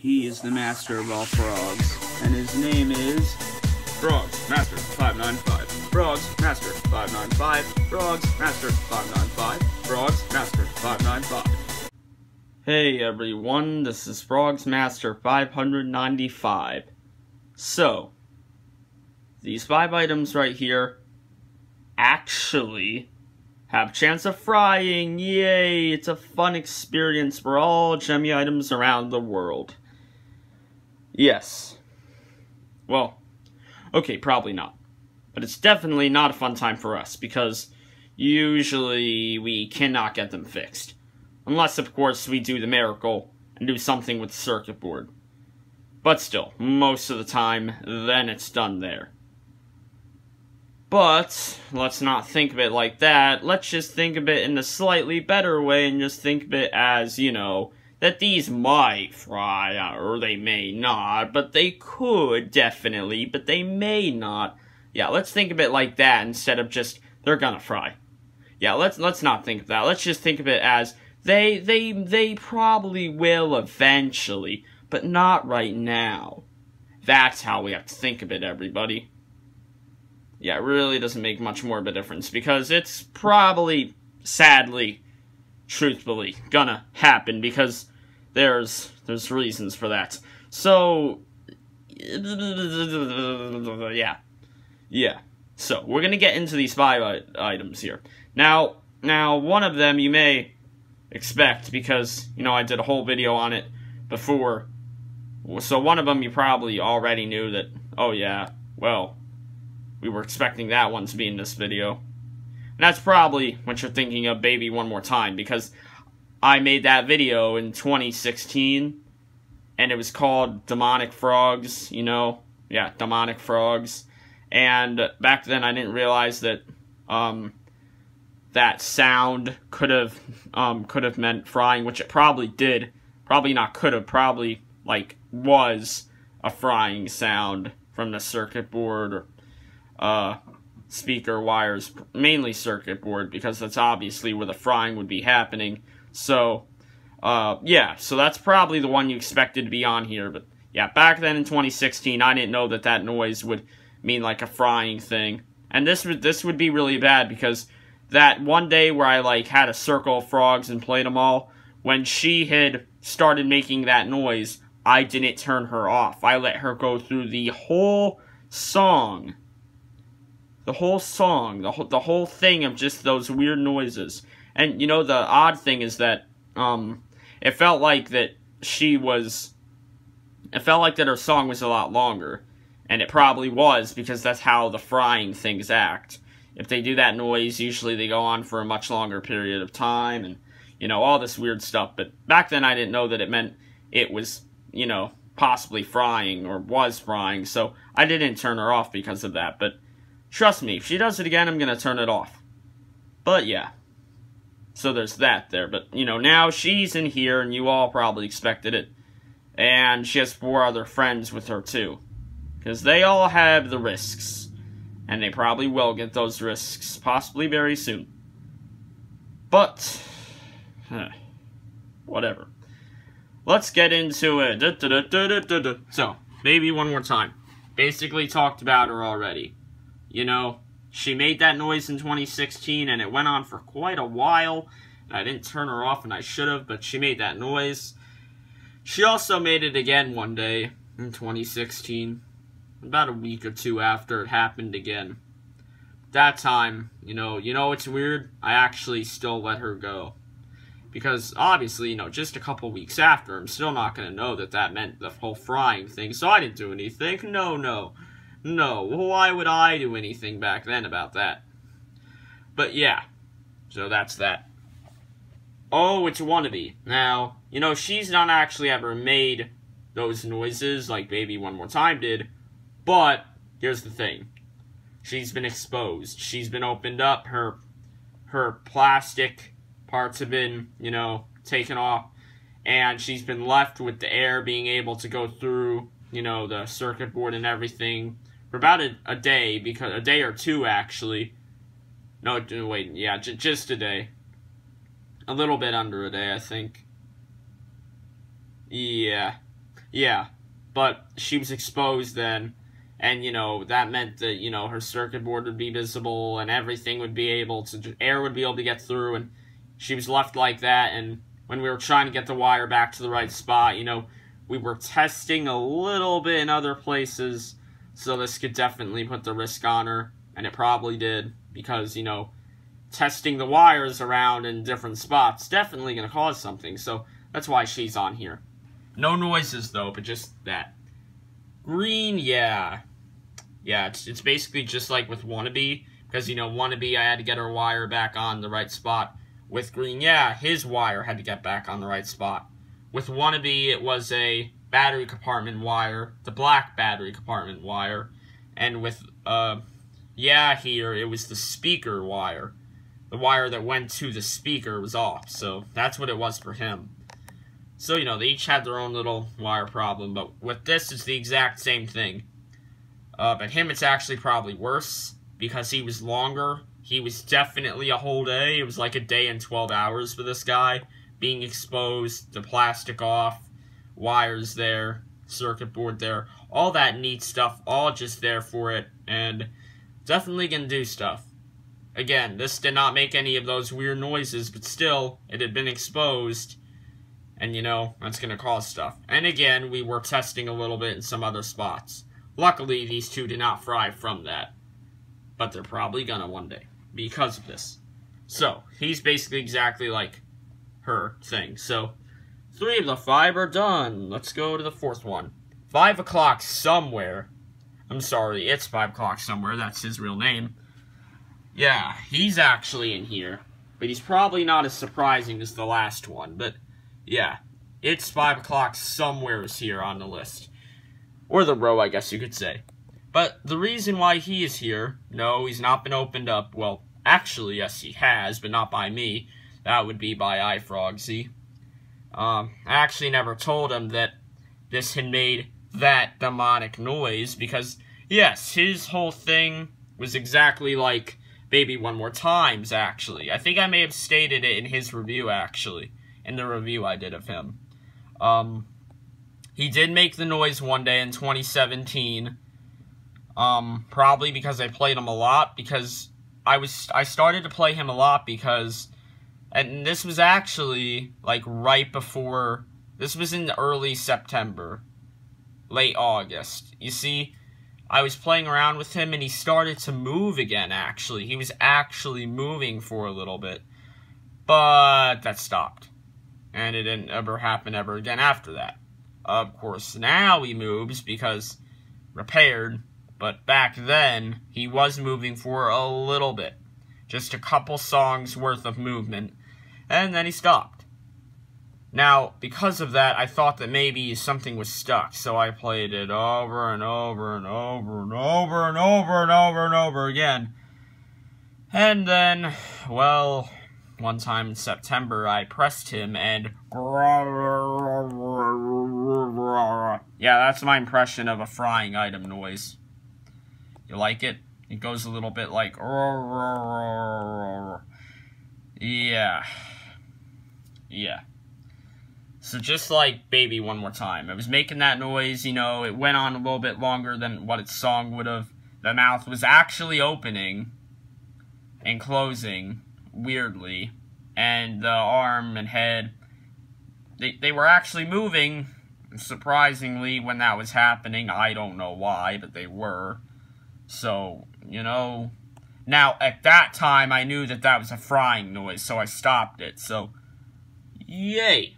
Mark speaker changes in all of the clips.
Speaker 1: He is the master of all frogs, and his name is Frogs Master 595. Frogs Master 595. Frogs Master 595. Frogs Master 595. Hey everyone, this is Frogs Master 595. So, these 5 items right here actually have a chance of frying. Yay! It's a fun experience for all Gemmy items around the world. Yes. Well, okay, probably not. But it's definitely not a fun time for us, because usually we cannot get them fixed. Unless, of course, we do the miracle and do something with the circuit board. But still, most of the time, then it's done there. But, let's not think of it like that. Let's just think of it in a slightly better way and just think of it as, you know, that these might fry, or they may not, but they could, definitely, but they may not. Yeah, let's think of it like that instead of just, they're gonna fry. Yeah, let's not think of that. Let's just think of it as, they probably will eventually, but not right now. That's how we have to think of it, everybody. Yeah, it really doesn't make much more of a difference, because it's probably, sadly, truthfully, gonna happen, because there's reasons for that. So, yeah. So, we're gonna get into these 5 items here. Now, one of them you may expect, because, you know, I did a whole video on it before. So, one of them you probably already knew that, oh yeah, well, we were expecting that one to be in this video. And that's probably what you're thinking of Baby One More Time, because I made that video in 2016, and it was called Demonic Frogs, you know? Yeah, Demonic Frogs. And back then I didn't realize that, that sound could have meant frying, which it probably did. Probably not could have, probably, like, was a frying sound from the circuit board, or, speaker wires, mainly circuit board, because that's obviously where the frying would be happening. So, yeah, so that's probably the one you expected to be on here, but yeah, back then in 2016, I didn't know that that noise would mean like a frying thing. And this would be really bad, because that one day where I like had a circle of frogs and played them all, when she had started making that noise, I didn't turn her off. I let her go through the whole song. The whole song, the whole thing of just those weird noises. And, you know, the odd thing is that, it felt like that her song was a lot longer. And it probably was, because that's how the frying things act. If they do that noise, usually they go on for a much longer period of time, and, you know, all this weird stuff. But back then I didn't know that it meant it was, you know, possibly frying, or was frying, so I didn't turn her off because of that. But trust me, if she does it again, I'm gonna turn it off. But yeah. So there's that there. But, you know, now she's in here, and you all probably expected it. And she has 4 other friends with her, too. Because they all have the risks. And they probably will get those risks, possibly very soon. But, whatever. Let's get into it. So, Baby One More Time. Basically talked about her already. You know, she made that noise in 2016, and it went on for quite a while. And I didn't turn her off, and I should have, but she made that noise. She also made it again one day in 2016, about a week or 2 after it happened again. That time, you know it's weird? I actually still let her go. Because, obviously, you know, just a couple weeks after, I'm still not going to know that that meant the whole frying thing, so I didn't do anything. No. Why would I do anything back then about that? But yeah, so that's that. Oh, it's a wannabe. Now, you know, she's not actually ever made those noises like Baby One More Time did, but here's the thing. She's been exposed. She's been opened up. Her plastic parts have been, you know, taken off, and she's been left with the air being able to go through, you know, the circuit board and everything for about a day, because a day or 2 actually. No, wait, yeah, just a day. A little bit under a day, I think. Yeah. Yeah, but she was exposed then, and, that meant that, her circuit board would be visible, and everything would be able to, air would be able to get through, and she was left like that, and when we were trying to get the wire back to the right spot, we were testing a little bit in other places, so this could definitely put the risk on her, and it probably did, because, testing the wires around in different spots definitely going to cause something, so that's why she's on here. No noises, though, but just that. Green, yeah. Yeah, it's basically just like with Wannabe, because, Wannabe, I had to get her wire back on the right spot. With Green, yeah, his wire had to get back on the right spot. With Wannabe, it was a battery compartment wire, the black battery compartment wire. And with, yeah, here, it was the speaker wire. The wire that went to the speaker was off, so that's what it was for him. So, they each had their own little wire problem, but with this, it's the exact same thing. But him, it's actually probably worse, because he was longer. He was definitely a whole day. It was like a day and 12 hours for this guy. Being exposed, the plastic off, wires there, circuit board there, all that neat stuff, all just there for it, and definitely gonna do stuff. Again, this did not make any of those weird noises, but still, it had been exposed. And, that's going to cause stuff. And again, we were testing a little bit in some other spots. Luckily, these two did not fry from that. But they're probably going to one day. Because of this. So, he's basically exactly like her thing. So, 3 of the 5 are done. Let's go to the 4th one. 5 o'clock somewhere. I'm sorry, it's 5 o'clock somewhere. That's his real name. Yeah, he's actually in here. But he's probably not as surprising as the last one. But yeah, it's 5 o'clock somewhere is here on the list. Or the row, I guess you could say. But the reason why he is here, no, he's not been opened up. Well, actually, yes, he has, but not by me. That would be by iFrogsy. I actually never told him that this had made that demonic noise, because, yes, his whole thing was exactly like Baby One More Time's, actually. I think I may have stated it in his review, actually. In the review I did of him. He did make the noise one day in 2017. Probably because I played him a lot, because I started to play him a lot because, and this was actually, like, right before, this was in early September, late August. You see, I was playing around with him, and he started to move again, actually. He was actually moving for a little bit, but that stopped. And it didn't ever happen ever again after that. Of course, now he moves because repaired, but back then, he was moving for a little bit. Just a couple songs worth of movement, and then he stopped. Now, because of that, I thought that maybe something was stuck, so I played it over and over and over and over and over and over and over again. And then, well, one time in September, I pressed him and yeah, that's my impression of a frying item noise. You like it? It goes a little bit like yeah. Yeah. So just like Baby One More Time, it was making that noise, it went on a little bit longer than what its song would have. The mouth was actually opening and closing weirdly, and the arm and head, they were actually moving, surprisingly, when that was happening. I don't know why, but they were. So, now, at that time, I knew that that was a frying noise, so I stopped it, so, yay.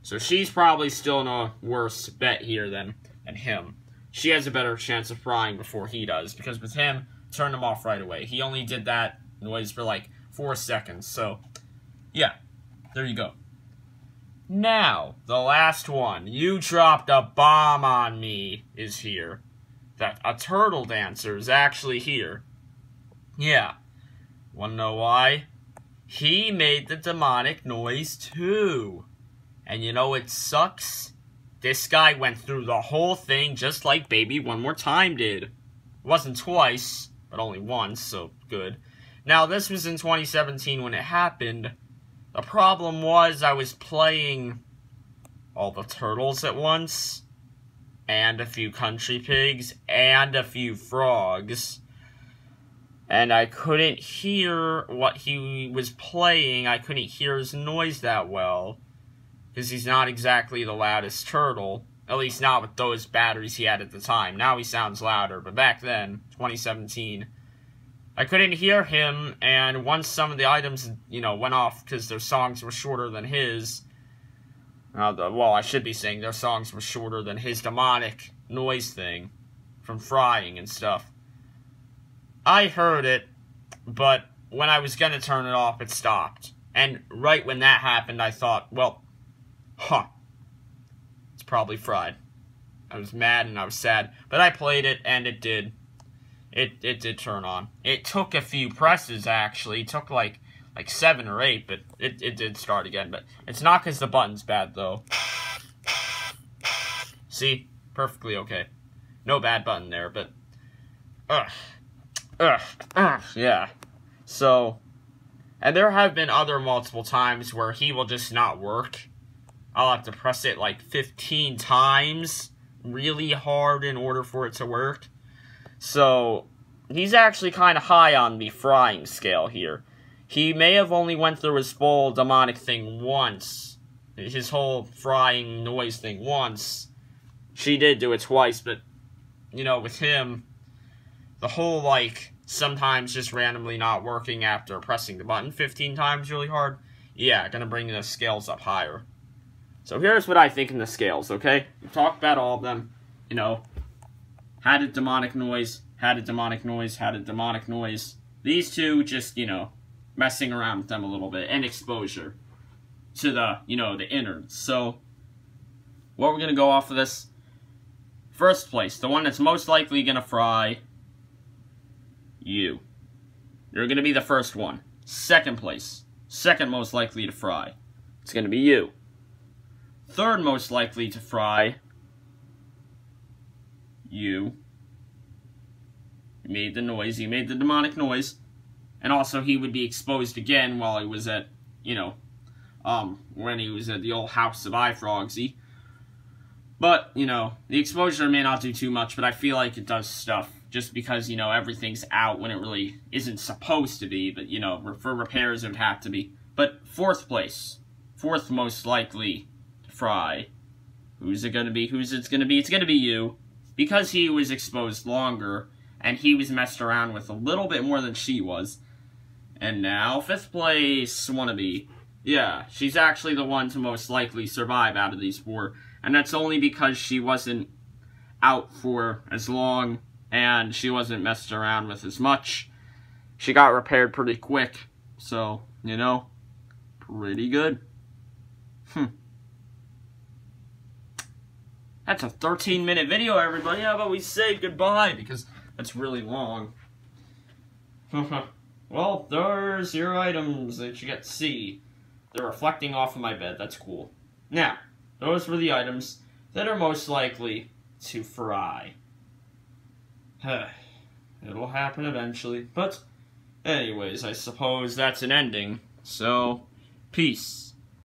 Speaker 1: So she's probably still in a worse bet here than him. She has a better chance of frying before he does, because with him, turned him off right away. He only did that noise for like 4 seconds, so yeah, there you go. Now, the last one, You Dropped a Bomb on Me, is here. That a turtle dancer is actually here. Yeah. Wanna know why? He made the demonic noise too. And it sucks? This guy went through the whole thing just like Baby One More Time did. It wasn't twice, but only once, so good. Now, this was in 2017 when it happened. The problem was I was playing all the turtles at once, and a few country pigs, and a few frogs. And I couldn't hear what he was playing. I couldn't hear his noise that well, because he's not exactly the loudest turtle. At least not with those batteries he had at the time. Now he sounds louder, but back then, 2017, I couldn't hear him, and once some of the items, went off because their songs were shorter than his, well, I should be saying their songs were shorter than his demonic noise thing from frying and stuff. I heard it, but when I was gonna turn it off, it stopped. And right when that happened, I thought, well, it's probably fried. I was mad and I was sad, but I played it and it did. It did turn on. It took a few presses, actually. It took like 7 or 8, but it did start again. But it's not because the button's bad, though. See? Perfectly okay. No bad button there, but... yeah. So... And there have been other multiple times where he will just not work. I'll have to press it like 15 times really hard in order for it to work. So, he's actually kind of high on the frying scale here. He may have only went through his full demonic thing once. His whole frying noise thing once. She did do it twice, but, with him, the whole, sometimes just randomly not working after pressing the button 15 times really hard, yeah, gonna bring the scales up higher. So here's what I think in the scales, okay? We talked about all of them, had a demonic noise, had a demonic noise, had a demonic noise. These two just, messing around with them a little bit, and exposure to the, the innards. So, what we're gonna go off of this, first place, the one that's most likely gonna fry, you. You're gonna be the first one. Second place, second most likely to fry, it's gonna be you. Third most likely to fry, you. You made the noise, you made the demonic noise. And also he would be exposed again while he was at, when he was at the old house of iFrogsy. But, the exposure may not do too much, but I feel like it does stuff. Just because, everything's out when it really isn't supposed to be. But, for repairs it would have to be. But fourth place, fourth most likely fry. Who's it gonna be? Who's it's gonna be? It's gonna be you. Because he was exposed longer, and he was messed around with a little bit more than she was. And now, fifth place wannabe. Yeah, she's actually the one to most likely survive out of these four. And that's only because she wasn't out for as long, and she wasn't messed around with as much. She got repaired pretty quick. So, pretty good. That's a 13-minute video, everybody. How about we say goodbye, because that's really long. Well, there's your items that you get to see. They're reflecting off of my bed. That's cool. Now, those were the items that are most likely to fry. It'll happen eventually. But, anyways, I suppose that's an ending. So, peace.